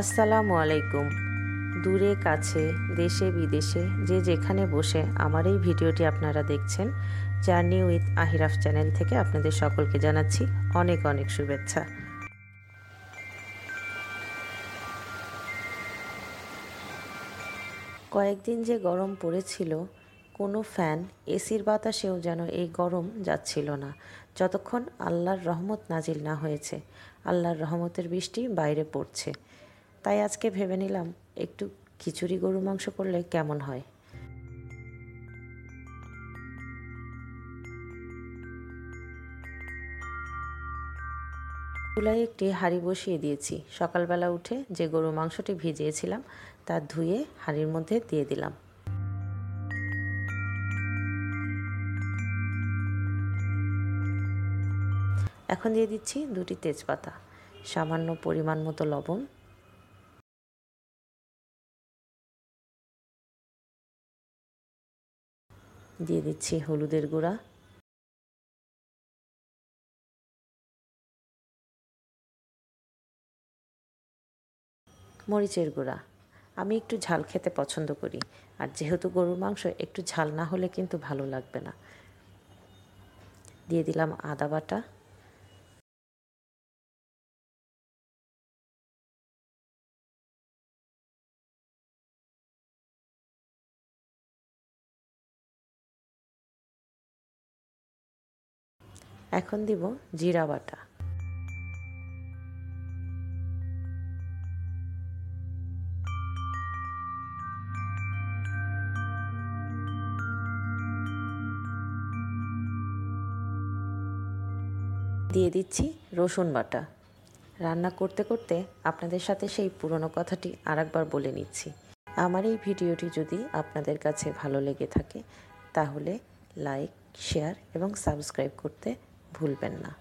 আসসালামু আলাইকুম। দূরে কাছে দেশে বিদেশে যে যেখানে বসে আমার এই ভিডিওটি আপনারা দেখছেন, জার্নি উইথ আহিরাফ চ্যানেল থেকে আপনাদের সকলকে জানাচ্ছি অনেক অনেক শুভেচ্ছা। কয়েকদিন যে গরম পড়েছিল, কোনো ফ্যান এসির বাতাসেও যেন এই গরম যাচ্ছিল না, যতক্ষণ আল্লাহর রহমত নাজিল না হয়েছে। আল্লাহর রহমতের বৃষ্টি বাইরে পড়ছে, তাই আজকে ভেবে নিলাম একটু খিচুড়ি গরু মাংস করলে কেমন হয়। চুলায় একটি হাঁড়ি বসিয়ে দিয়েছি। সকালবেলা উঠে যে গরু মাংসটি ভিজিয়েছিলাম তা ধুয়ে হাঁড়ির মধ্যে দিয়ে দিলাম। এখন দিয়ে দিচ্ছি 2টি তেজপাতা, সামান্য পরিমাণ মতো লবণ, দিয়ে দিচ্ছি হলুদের গুঁড়া, মরিচের গুঁড়া। আমি একটু ঝাল খেতে পছন্দ করি, আর যেহেতু গরুর মাংস একটু ঝাল না হলে কিন্তু ভালো লাগবে না। দিয়ে দিলাম আদা বাটা, এখন দিব জিরা বাটা, দিয়ে দিচ্ছি রসুন বাটা। রান্না করতে করতে আপনাদের সাথে সেই পুরনো কথাটি আরেকবার বলে নিচ্ছি। আমার এই ভিডিওটি যদি আপনাদের কাছে ভালো লেগে থাকে তাহলে লাইক, শেয়ার এবং সাবস্ক্রাইব করতে ভুলবেন না।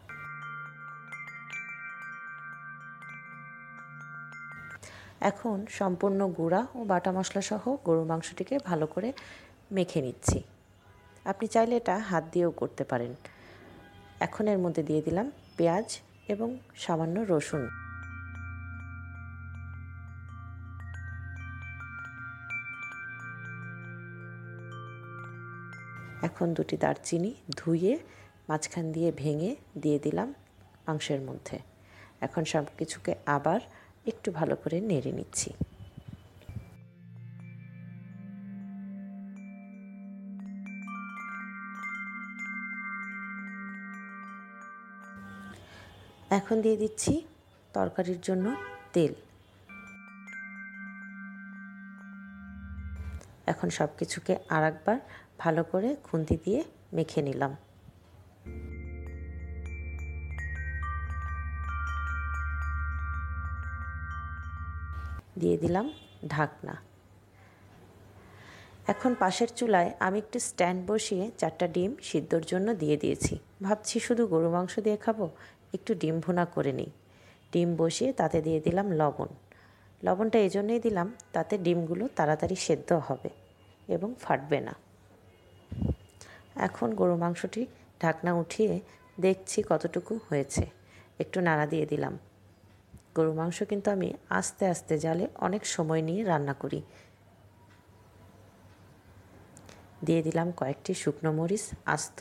এখন সম্পূর্ণ গুঁড়া ও বাটা মশলা সহ গরুর মাংসটিকে ভালো করে মেখে নিচ্ছি। আপনি চাইলে এটা হাত দিয়েও করতে পারেন। এখন এর মধ্যে দিয়ে দিলাম পেঁয়াজ এবং সামান্য রসুন। এখন 2টি দারচিনি ধুয়ে মাঝখান দিয়ে ভেঙে দিয়ে দিলাম মাংসের মধ্যে। এখন সব কিছুকে আবার একটু ভালো করে নেড়ে নিচ্ছি। এখন দিয়ে দিচ্ছি তরকারির জন্য তেল। এখন সব কিছুকে আরেকবার ভালো করে খুন্তি দিয়ে মেখে নিলাম। দিয়ে দিলাম ঢাকনা। এখন পাশের চুলায় আমি একটু স্ট্যান্ড বসিয়ে 4টা ডিম সিদ্ধর জন্য দিয়ে দিয়েছি। ভাবছি শুধু গরু মাংস দিয়ে খাবো, একটু ডিম ভুনা করে নিই। ডিম বসিয়ে তাতে দিয়ে দিলাম লবণ। লবণটা এই জন্যই দিলাম তাতে ডিমগুলো তাড়াতাড়ি সেদ্ধ হবে এবং ফাটবে না। এখন গরু মাংসটি ঢাকনা উঠিয়ে দেখছি কতটুকু হয়েছে, একটু নাড়া দিয়ে দিলাম। গরু মাংস কিন্তু আমি আস্তে আস্তে জালে অনেক সময় নিয়ে রান্না করি। দিয়ে দিলাম কয়েকটি শুকনো মরিচ আস্ত।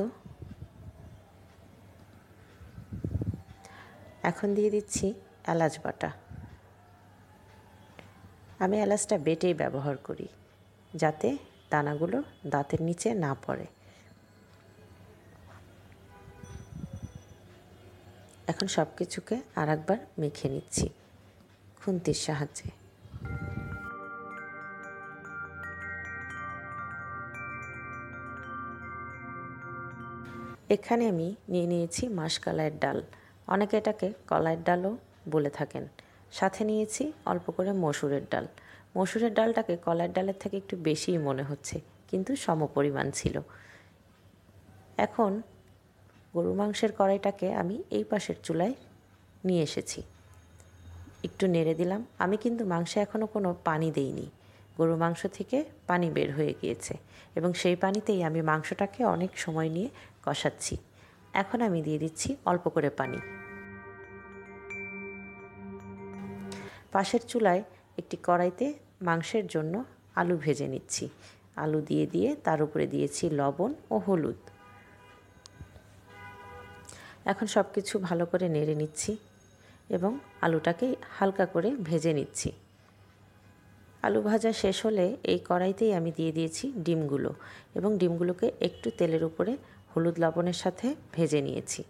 এখন দিয়ে দিচ্ছি এলাচ বাটা। আমি এলাচটা বেটেই ব্যবহার করি যাতে দানাগুলো দাঁতের নিচে না পড়ে। এখন সব কিছুকে আরেকবার মেখে নিচ্ছি খুন্তির সাহায্যে। এখানে আমি নিয়ে নিয়েছি মাসকলাইয়ের ডাল, অনেকে এটাকে কলাইয়ের ডালও বলে থাকেন। সাথে নিয়েছি অল্প করে মসুরের ডাল। মসুরের ডালটাকে কলাইয়ের ডালের থেকে একটু বেশিই মনে হচ্ছে, কিন্তু সমপরিমাণ ছিল। এখন গরু মাংসের কড়াইটাকে আমি এই পাশের চুলায় নিয়ে এসেছি, একটু নেড়ে দিলাম। আমি কিন্তু মাংসে এখনও কোনো পানি দেইনি, গরুর মাংস থেকে পানি বের হয়ে গিয়েছে এবং সেই পানিতেই আমি মাংসটাকে অনেক সময় নিয়ে কষাচ্ছি। এখন আমি দিয়ে দিচ্ছি অল্প করে পানি। পাশের চুলায় একটি কড়াইতে মাংসের জন্য আলু ভেজে নিচ্ছি। আলু দিয়ে তার উপরে দিয়েছি লবণ ও হলুদ। এখন সব কিছু ভালো করে নেড়ে নিচ্ছি এবং আলুটাকে হালকা করে ভেজে নিচ্ছি। আলু ভাজা শেষ হলে এই কড়াইতেই আমি দিয়ে দিয়েছি ডিমগুলো এবং ডিমগুলোকে একটু তেলের উপরে হলুদ লবণের সাথে ভেজে নিয়েছি।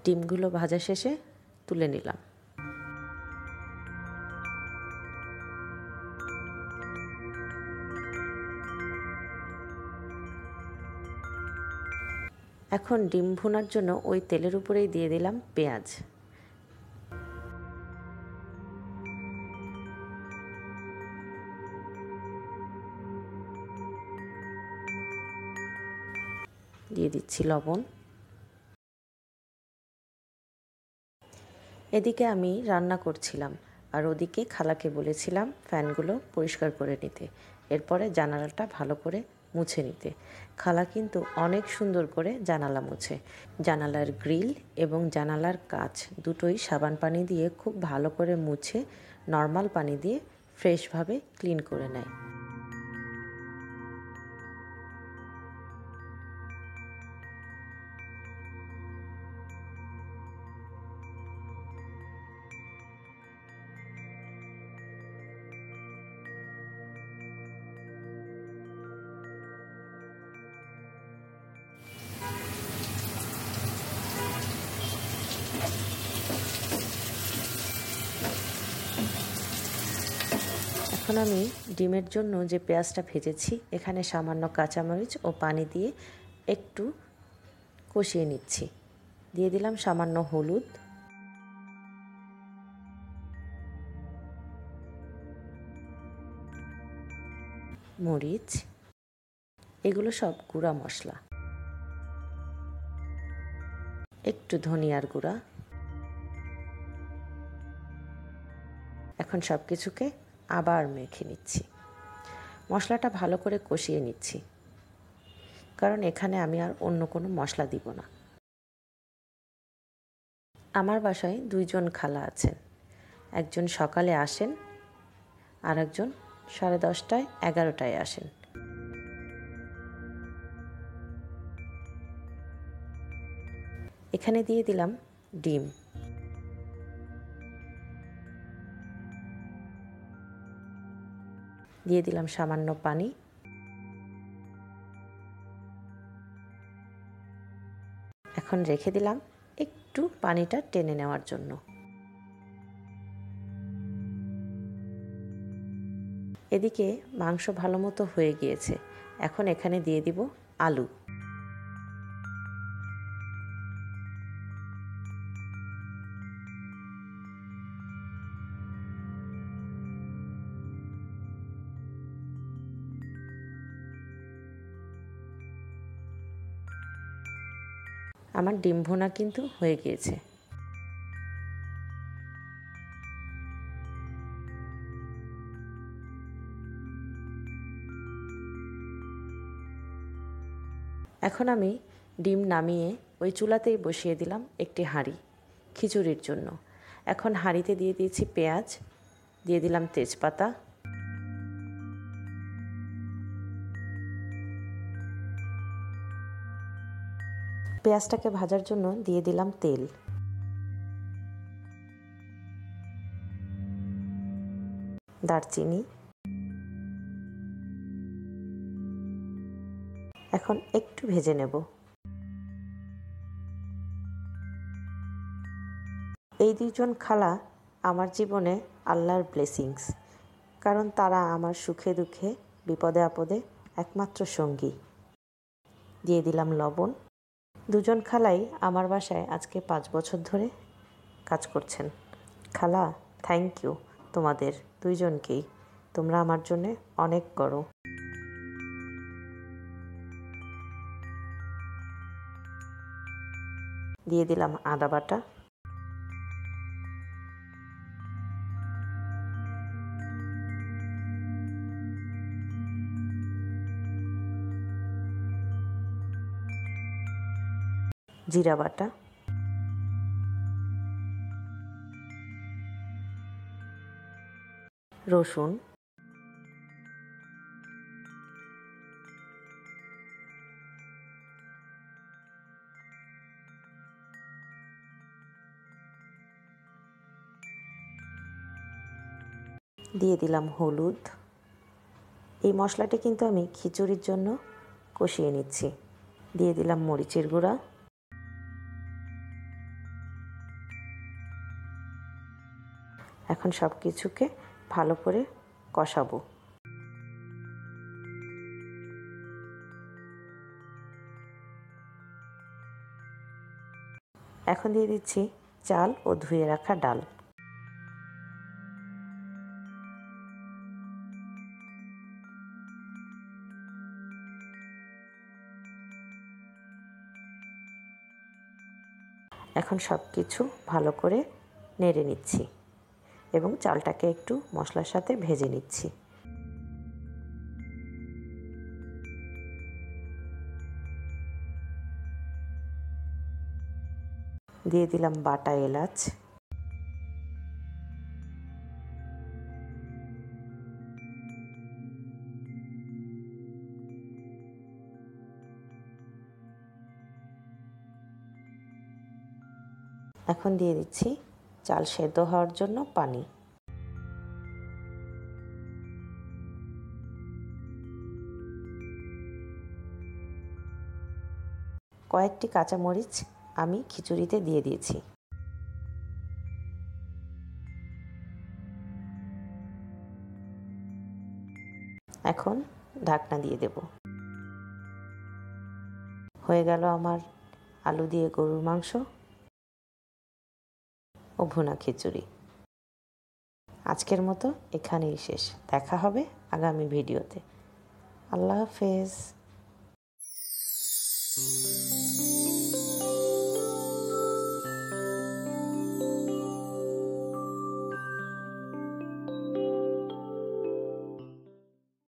ডিমগুলো ভাজা শেষে তুলে নিলাম। এখন ডিম ভুনার জন্য ওই তেলের উপরেই দিয়ে দিলাম পেঁয়াজ। দিয়ে দিচ্ছি লবণ। এদিকে আমি রান্না করছিলাম আর ওদিকে খালাকে বলেছিলাম ফ্যানগুলো পরিষ্কার করে নিতে, এরপরে জানালাটা ভালো করে মুছে নিতে। খালা কিন্তু অনেক সুন্দর করে জানালা মুছে। জানালার গ্রিল এবং জানালার কাচ দুটোই সাবান পানি দিয়ে খুব ভালো করে মুছে নর্মাল পানি দিয়ে ফ্রেশভাবে ক্লিন করে নেয়। এখন আমি ডিমের জন্য যে পেঁয়াজটা ভেজেছি এখানে সামান্য কাঁচামরিচ ও পানি দিয়ে একটু কষিয়ে নিচ্ছি। দিয়ে দিলাম সামান্য হলুদ, মরিচ, এগুলো সব গুঁড়া মশলা, একটু ধনিয়ার গুঁড়া। এখন সব কিছুকে আবার মেখে নিচ্ছি। মশলাটা ভালো করে কষিয়ে নিচ্ছি, কারণ এখানে আমি আর অন্য কোনো মশলা দিব না। আমার বাসায় দুইজন খালা আছেন, একজন সকালে আসেন আর একজন 10:30টায় 11টায় আসেন। এখানে দিয়ে দিলাম ডিম, দিয়ে দিলাম সামান্য পানি। এখন রেখে দিলাম একটু পানিটা টেনে নেওয়ার জন্য। এদিকে মাংস ভালো মতো হয়ে গিয়েছে। এখন এখানে দিয়ে দিব আলু। আমার ডিম ভুনা কিন্তু হয়ে গিয়েছে। এখন আমি ডিম নামিয়ে ওই চুলাতেই বসিয়ে দিলাম একটি হাঁড়ি খিচুড়ির জন্য। এখন হাঁড়িতে দিয়ে দিয়েছি পেঁয়াজ, দিয়ে দিলাম তেজপাতা, পেঁয়াজটাকে ভাজার জন্য দিয়ে দিলাম তেল, দারচিনি। এখন একটু ভেজে নেব। এই দুইজন খালা আমার জীবনে আল্লাহর ব্লেসিংস, কারণ তারা আমার সুখে দুঃখে বিপদে আপদে একমাত্র সঙ্গী। দিয়ে দিলাম লবণ। দুজন খালাই আমার বাসায় আজকে 5 বছর ধরে কাজ করছেন। খালা, থ্যাংক ইউ তোমাদের দুইজনকেই, তোমরা আমার জন্যে অনেক করো। দিয়ে দিলাম আদা বাটা, জিরা বাটা, রসুন, দিয়ে দিলাম হলুদ। এই মশলাটি কিন্তু আমি খিচুড়ির জন্য কষিয়ে নিচ্ছি। দিয়ে দিলাম মরিচের গুঁড়া, এখন সব কিছুকে ভালো করে কষাবো। এখন দিয়ে দিচ্ছি চাল ও ধুয়ে রাখা ডাল। এখন সব কিছু ভালো করে নেড়ে নিচ্ছি এবং চালটাকে একটু মশলার সাথে ভেজে নিচ্ছি। দিয়ে দিলাম বাটা এলাচ, এখন দিয়ে দিচ্ছি চাল সেদ্ধ হওয়ার জন্য পানি। কয়েকটি কাঁচামরিচ আমি খিচুড়িতে দিয়ে দিয়েছি। এখন ঢাকনা দিয়ে দেব। হয়ে গেল আমার আলু দিয়ে গরুর মাংস ও ভুনা খিচুড়ি। আজকের মতো এখানেই শেষ। দেখা হবে আগামী ভিডিওতে। আল্লাহ হাফেজ।